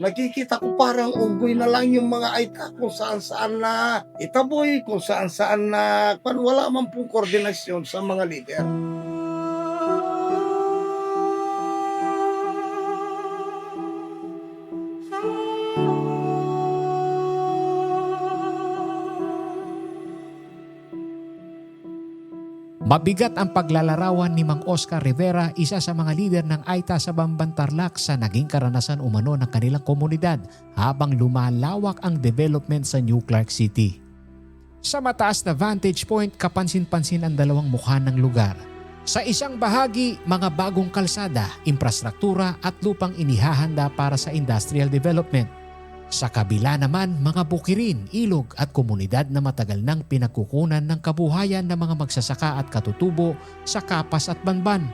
Nakikita ko parang unggoy na lang yung mga Aita kung saan-saan na itaboy, kung saan-saan na wala man pong koordinasyon sa mga lider. Mabigat ang paglalarawan ni Mang Oscar Rivera, isa sa mga lider ng Aita sa Bamban Tarlac sa naging karanasan umano ng kanilang komunidad habang lumalawak ang development sa New Clark City. Sa mataas na vantage point, kapansin-pansin ang dalawang mukha ng lugar. Sa isang bahagi, mga bagong kalsada, infrastruktura at lupang inihahanda para sa industrial development. Sa kabila naman, mga bukirin, ilog at komunidad na matagal nang pinagkukunan ng kabuhayan ng mga magsasaka at katutubo sa Kapas at Banban.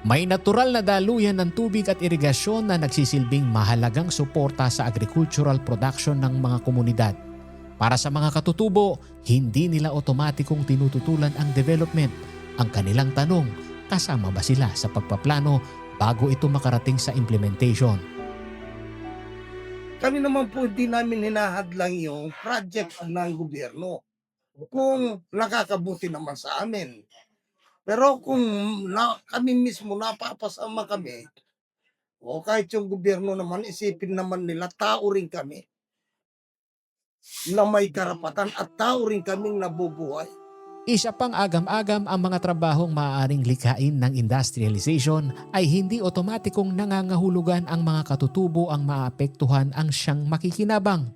May natural na daluyan ng tubig at irigasyon na nagsisilbing mahalagang suporta sa agricultural production ng mga komunidad. Para sa mga katutubo, hindi nila otomatikong tinututulan ang development. Ang kanilang tanong, kasama ba sila sa pagpaplano bago ito makarating sa implementation? Kami naman po hindi namin hinahadlang yung project ng gobyerno kung nakakabuti naman sa amin. Pero kung kami mismo napapasama kami, o kahit yung gobyerno naman, isipin naman nila, tao rin kami na may karapatan at tao rin kaming nabubuhay. Isa pang agam-agam ang mga trabahong maaaring likhain ng industrialization ay hindi otomatikong nangangahulugan ang mga katutubo ang maapektuhan ang siyang makikinabang.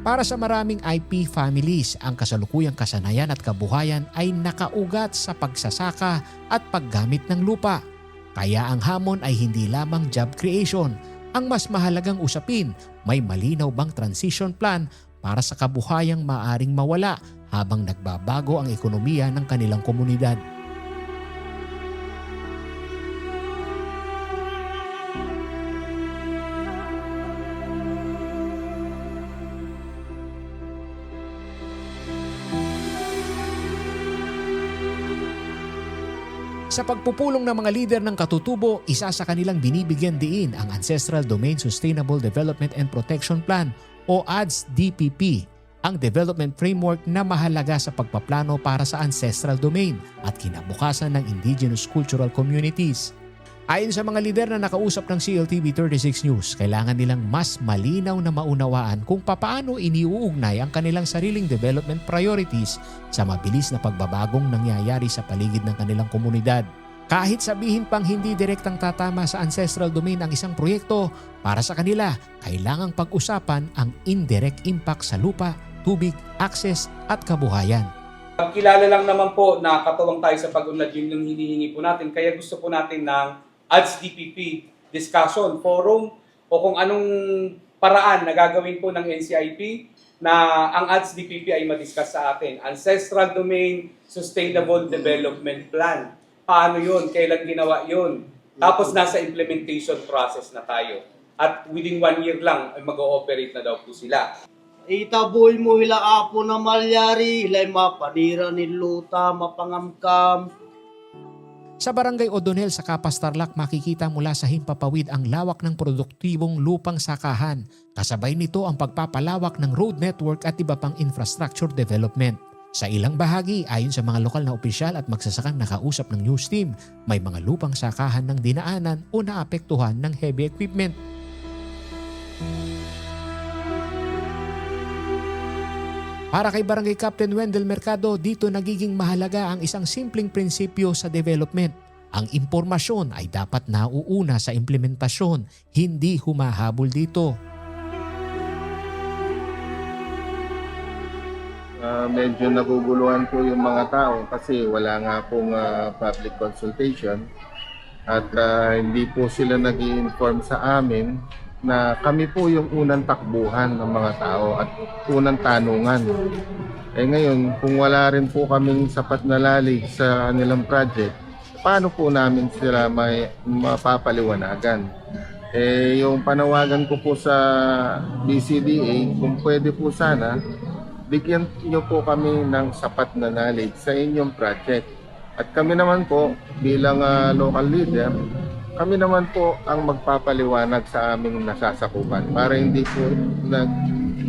Para sa maraming IP families, ang kasalukuyang kasanayan at kabuhayan ay nakaugat sa pagsasaka at paggamit ng lupa. Kaya ang hamon ay hindi lamang job creation. Ang mas mahalagang usapin, may malinaw bang transition plan para sa kabuhayang maaring mawala habang nagbabago ang ekonomiya ng kanilang komunidad. Sa pagpupulong ng mga lider ng katutubo, isa sa kanilang binibigyan diin ang Ancestral Domain Sustainable Development and Protection Plan o ADS-DPP, ang development framework na mahalaga sa pagpaplano para sa ancestral domain at kinabukasan ng indigenous cultural communities. Ayon sa mga lider na nakausap ng CLTV 36 News, kailangan nilang mas malinaw na maunawaan kung papaano iniuugnay ang kanilang sariling development priorities sa mabilis na pagbabagong nangyayari sa paligid ng kanilang komunidad. Kahit sabihin pang hindi direktang tatama sa ancestral domain ang isang proyekto, para sa kanila, kailangang pag-usapan ang indirect impact sa lupa, tubig, access at kabuhayan. Kilala lang naman po na katuwang tayo sa pag-unlad yun yung hinihingi po natin, kaya gusto po natin ng ADS-DPP discussion forum o kung anong paraan na gagawin po ng NCIP na ang ADS-DPP ay madiscuss sa atin. Ancestral Domain Sustainable Development Plan. Paano yun? Kailan ginawa yun? Tapos nasa implementation process na tayo. At within 1 year lang ay mag-ooperate na daw po sila. Itaboy mo hila apo na malyari, hilay mapanira ni luta, mapangamkam. Sa Barangay O'Donnell sa Kapas Tarlac, makikita mula sa himpapawid ang lawak ng produktibong lupang sakahan. Kasabay nito ang pagpapalawak ng road network at iba pang infrastructure development. Sa ilang bahagi, ayon sa mga lokal na opisyal at magsasakang nakausap ng news team, may mga lupang sakahan ng dinaanan o naapektuhan ng heavy equipment. Para kay Barangay Captain Wendell Mercado, dito nagiging mahalaga ang isang simpleng prinsipyo sa development. Ang impormasyon ay dapat nauuna sa implementasyon, hindi humahabol dito. Medyo naguguluhan po yung mga tao kasi wala nga pong public consultation at hindi po sila nag-i-inform sa amin na kami po yung unang takbuhan ng mga tao at unang tanungan. Ngayon, kung wala rin po kaming sapat na lalig sa kanilang project, paano po namin sila mapapaliwanagan? Yung panawagan ko po sa BCDA, kung pwede po sana, bigyan niyo po kami ng sapat na knowledge sa inyong project. At kami naman po, bilang local leader, kami naman po ang magpapaliwanag sa aming nasasakupan para hindi po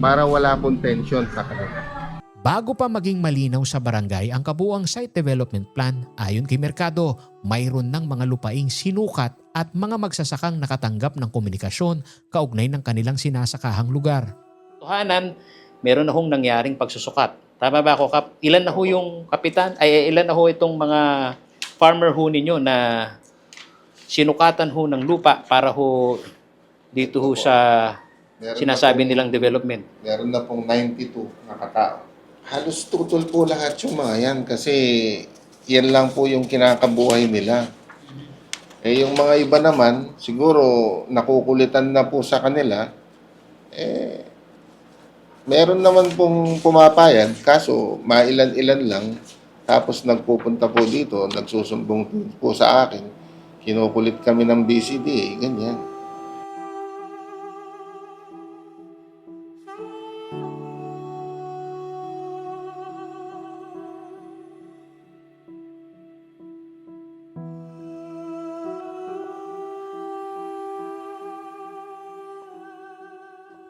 para wala pong tension sa kanila. Bago pa maging malinaw sa barangay ang kabuuang site development plan, ayon kay Mercado, mayroon ng mga lupaing sinukat at mga magsasakang nakatanggap ng komunikasyon kaugnay ng kanilang sinasakahang lugar. Tuhanan, meron na hong nangyaring pagsusukat. Tama ba ako, Kap? Ilan na ho yung kapitan? Ilan na ho itong mga farmer ho ninyo na sinukatan ho ng lupa para ho dito ho sa sinasabi nilang development? Meron na pong 92 na katao. Halos tutol po lahat yung mga yan kasi yan lang po yung kinakabuhay nila. Yung mga iba naman, siguro nakukulitan na po sa kanila, meron naman pong pumapayag, kaso mailan-ilan lang, tapos nagpupunta po dito, nagsusumbong po sa akin, kinukulit kami ng BCDA, ganyan.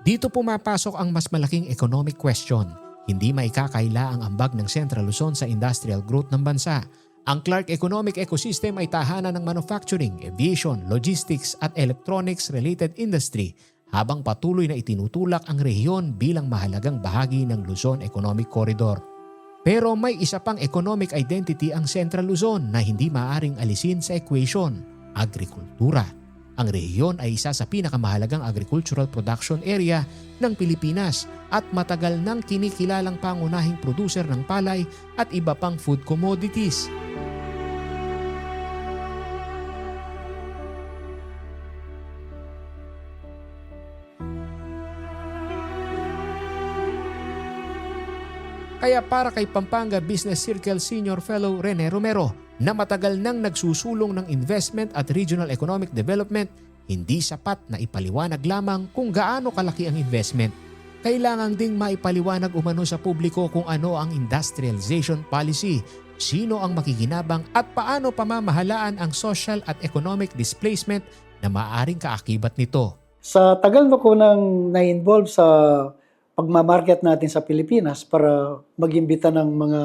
Dito pumapasok ang mas malaking economic question. Hindi maikakaila ang ambag ng Central Luzon sa industrial growth ng bansa. Ang Clark Economic Ecosystem ay tahanan ng manufacturing, aviation, logistics at electronics-related industry habang patuloy na itinutulak ang rehiyon bilang mahalagang bahagi ng Luzon Economic Corridor. Pero may isa pang economic identity ang Central Luzon na hindi maaaring alisin sa equation, agrikultura. Ang rehiyon ay isa sa pinakamahalagang agricultural production area ng Pilipinas at matagal nang kinikilalang pangunahing producer ng palay at iba pang food commodities. Kaya para kay Pampanga Business Circle Senior Fellow Rene Romero na matagal nang nagsusulong ng investment at regional economic development, hindi sapat na ipaliwanag lamang kung gaano kalaki ang investment. Kailangan ding maipaliwanag umano sa publiko kung ano ang industrialization policy, sino ang makikinabang at paano pamamahalaan ang social at economic displacement na maaaring kaakibat nito. Sa tagal na ko nang na-involve sa pagmamarket natin sa Pilipinas para mag-imbita ng mga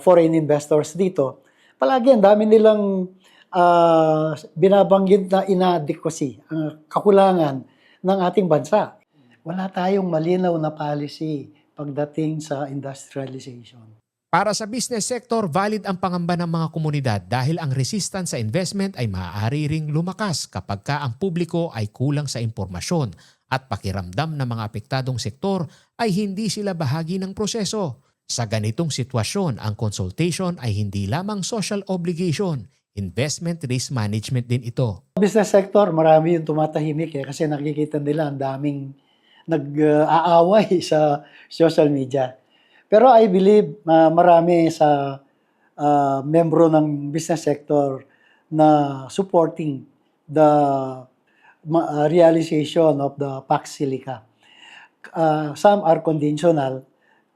foreign investors dito, palagi ang dami nilang binabanggit na inadequacy, kakulangan ng ating bansa. Wala tayong malinaw na policy pagdating sa industrialization. Para sa business sector, valid ang pangamba ng mga komunidad dahil ang resistance sa investment ay maaari ring lumakas kapag ang publiko ay kulang sa impormasyon at pakiramdam ng mga apektadong sektor ay hindi sila bahagi ng proseso. Sa ganitong sitwasyon, ang consultation ay hindi lamang social obligation, investment risk management din ito. Business sector, marami yung tumatahimik kasi nakikita nila ang daming nag-aaway sa social media. Pero I believe marami sa membro ng business sector na supporting the realization of the Pax Silica. Some are conditional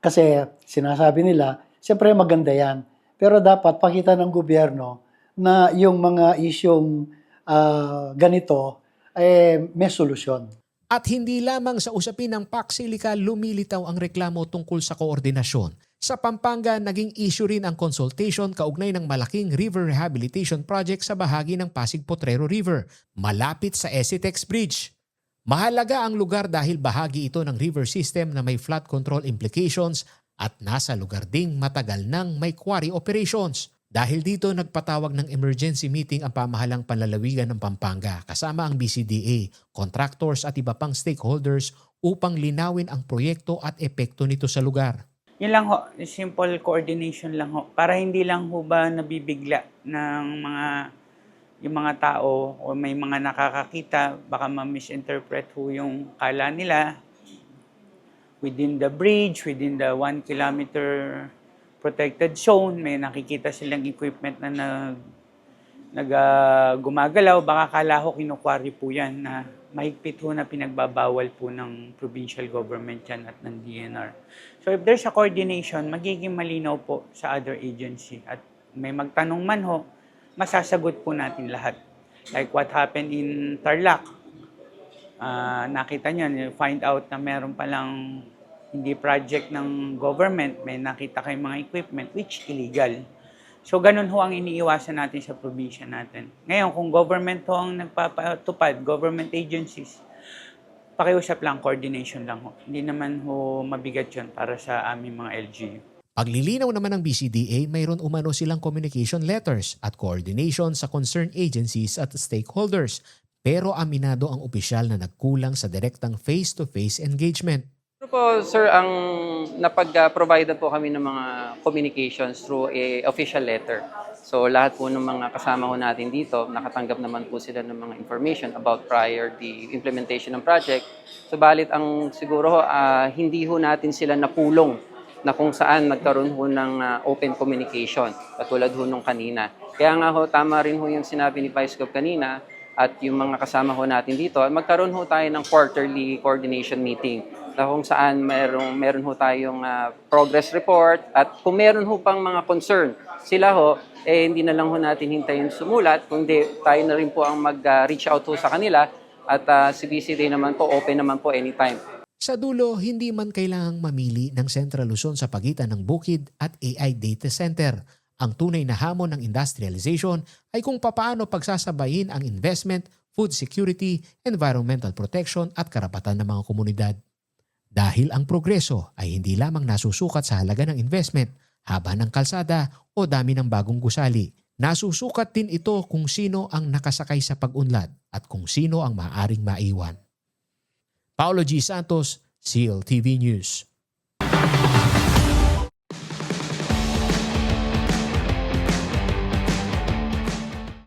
kasi sinasabi nila, siyempre maganda yan. Pero dapat pakita ng gobyerno na yung mga isyong ganito may solusyon. At hindi lamang sa usapin ng Pax Silica lumilitaw ang reklamo tungkol sa koordinasyon. Sa Pampanga, naging issue rin ang consultation kaugnay ng malaking river rehabilitation project sa bahagi ng Pasig Potrero River, malapit sa Esitex Bridge. Mahalaga ang lugar dahil bahagi ito ng river system na may flood control implications at nasa lugar ding matagal nang may quarry operations. Dahil dito nagpatawag ng emergency meeting ang pamahalang panlalawigan ng Pampanga kasama ang BCDA, contractors at iba pang stakeholders upang linawin ang proyekto at epekto nito sa lugar. Yun lang ho, simple coordination lang ho. Para hindi lang ho ba nabibigla ng yung mga tao o may mga nakakakita, baka ma-misinterpret ho yung kala nila within the bridge, within the 1 kilometer protected zone, may nakikita silang equipment na gumagalaw, baka kala ho kinukwari po yan na mahigpit ho na pinagbabawal po ng provincial government yan at ng DNR. So if there's a coordination, magiging malinaw po sa other agency. At may magtanong man ho, masasagot po natin lahat. Like what happened in Tarlac. Nakita nyo, find out na meron palang hindi project ng government, may nakita kayong mga equipment which illegal. So, ganun ho ang iniiwasan natin sa probinsya natin. Ngayon, kung government ho ang nagpapatupad, government agencies, pakiusap lang, coordination lang ho. Hindi naman ho mabigat yun para sa aming mga LGU. Paglilinaw naman ng BCDA, mayroon umano silang communication letters at coordination sa concerned agencies at stakeholders. Pero aminado ang opisyal na nagkulang sa direktang face-to-face engagement. Po, sir, ang napag-provide po kami ng mga communications through a official letter. So lahat po ng mga kasama ko natin dito, nakatanggap naman po sila ng mga information about prior the implementation ng project. Subalit ang siguro hindi ho natin sila napulong na kung saan nagkaroon ho ng open communication, katulad ho nung kanina. Kaya nga ho, tama rin ho yung sinabi ni Vice Gov kanina at yung mga kasama ho natin dito, magkaroon ho tayo ng quarterly coordination meeting na kung saan meron ho tayong progress report at kung meron ho pang mga concern, sila ho, hindi na lang ho natin hintayin sumulat, kundi tayo na rin po ang mag-reach out ho sa kanila at si BCD naman po, open naman po anytime. Sa dulo, hindi man kailangang mamili ng Central Luzon sa pagitan ng Bukid at AI Data Center. Ang tunay na hamon ng industrialization ay kung papaano pagsasabayin ang investment, food security, environmental protection at karapatan ng mga komunidad. Dahil ang progreso ay hindi lamang nasusukat sa halaga ng investment, haba ng kalsada o dami ng bagong gusali. Nasusukat din ito kung sino ang nakasakay sa pag-unlad at kung sino ang maaaring maiwan. Paolo G. Santos, CLTV News.